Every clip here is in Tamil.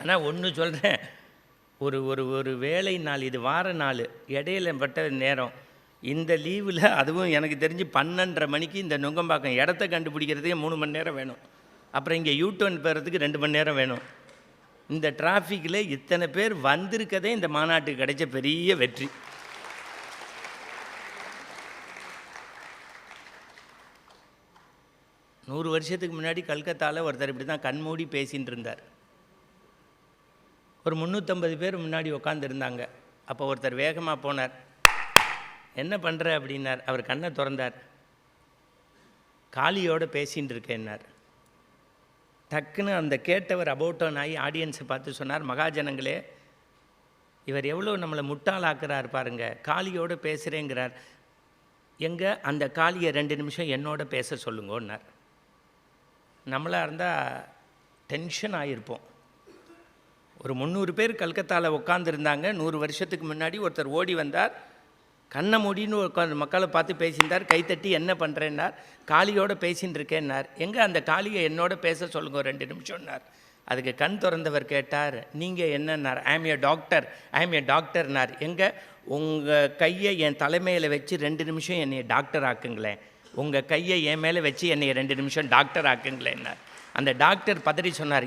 ஆனால் ஒன்று சொல்கிறேன், ஒரு ஒரு ஒரு வேலை நாள், இது வார நாள், இடையில பட்ட நேரம், இந்த லீவில் அதுவும் எனக்கு தெரிஞ்சு 12:30 மணிக்கு இந்த நுங்கம்பாக்கம் இடத்த கண்டுபிடிக்கிறதுக்கே 3 மணி நேரம் வேணும். அப்புறம் இங்கே யூடர்ன் போகிறதுக்கு 2 மணி நேரம் வேணும். இந்த டிராஃபிக்கில் இத்தனை பேர் வந்திருக்கதே இந்த மாநாட்டுக்கு கிடைச்ச பெரிய வெற்றி. நூறு வருஷத்துக்கு முன்னாடி கல்கத்தாவில் ஒருத்தர் இப்படி தான் கண்மூடி பேசின்னு இருந்தார். ஒரு 350 பேர் முன்னாடி உட்காந்துருந்தாங்க. அப்போ ஒருத்தர் வேகமாக போனார். என்ன பண்ணுற அப்படின்னார். அவர் கண்ணை திறந்தார். காளியோடு பேசின்னு இருக்கேன்னார். டக்குன்னு அந்த கேட்டவர் அபவுட்டோன் ஆகி ஆடியன்ஸை பார்த்து சொன்னார், மகாஜனங்களே, இவர் எவ்வளோ நம்மளை முட்டாளாக்குறார் பாருங்க, காளியோடு பேசுகிறேங்கிறார், எங்கே அந்த காளியை 2 நிமிஷம் என்னோட பேச சொல்லுங்கன்னார். நம்மளாக இருந்தால் டென்ஷன் ஆகியிருப்போம். ஒரு 300 பேர் கல்கத்தாவில் உட்காந்துருந்தாங்க. 100 வருஷத்துக்கு முன்னாடி ஒருத்தர் ஓடி வந்தார், கண்ணை மூடின்னு உட்காந்து மக்களை பார்த்து பேசியிருந்தார். கைத்தட்டி என்ன பண்ணுறேன்னார். காளியோடு பேசின்னு இருக்கேன்னார். எங்கே அந்த காளியை என்னோட பேச சொல்லுங்க 2 நிமிஷம்னார். அதுக்கு கண் திறந்தவர் கேட்டார், நீங்கள் என்னன்னார். ஐ ஆம் ஏ டாக்டர்னார். எங்கே உங்கள் கையை என் தலைமையில் வச்சு 2 நிமிஷம் என்னை டாக்டர் ஆக்குங்களேன், உங்கள் கையை என் மேலே வச்சு என்னை 2 நிமிஷம் டாக்டர் ஆக்குங்களேன்னார். அந்த டாக்டர் பதறி சொன்னார்,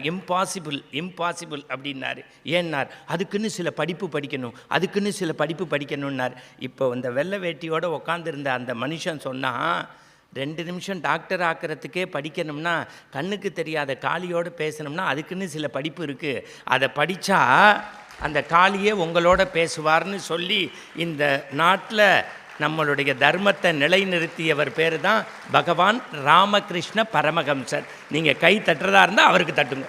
இம்பாசிபிள் அப்படின்னார். ஏன்னார், அதுக்குன்னு சில படிப்பு படிக்கணும்னார். இப்போ இந்த வெள்ளை வேட்டியோடு உட்காந்துருந்த அந்த மனுஷன் சொன்னால், 2 நிமிஷம் டாக்டர் ஆக்கிறதுக்கே படிக்கணும்னா, கண்ணுக்கு தெரியாத காளியோடு பேசணும்னா அதுக்குன்னு சில படிப்பு இருக்குது, அதை படித்தா அந்த காளியே உங்களோட பேசுவார்னு சொல்லி இந்த நாட்டில் நம்மளுடைய தர்மத்தை நிலைநிறுத்தியவர் பேர் தான் பகவான் ராமகிருஷ்ண பரமஹம்சர். நீங்கள் கை தட்டுறதா இருந்தால் அவருக்கு தட்டுங்க.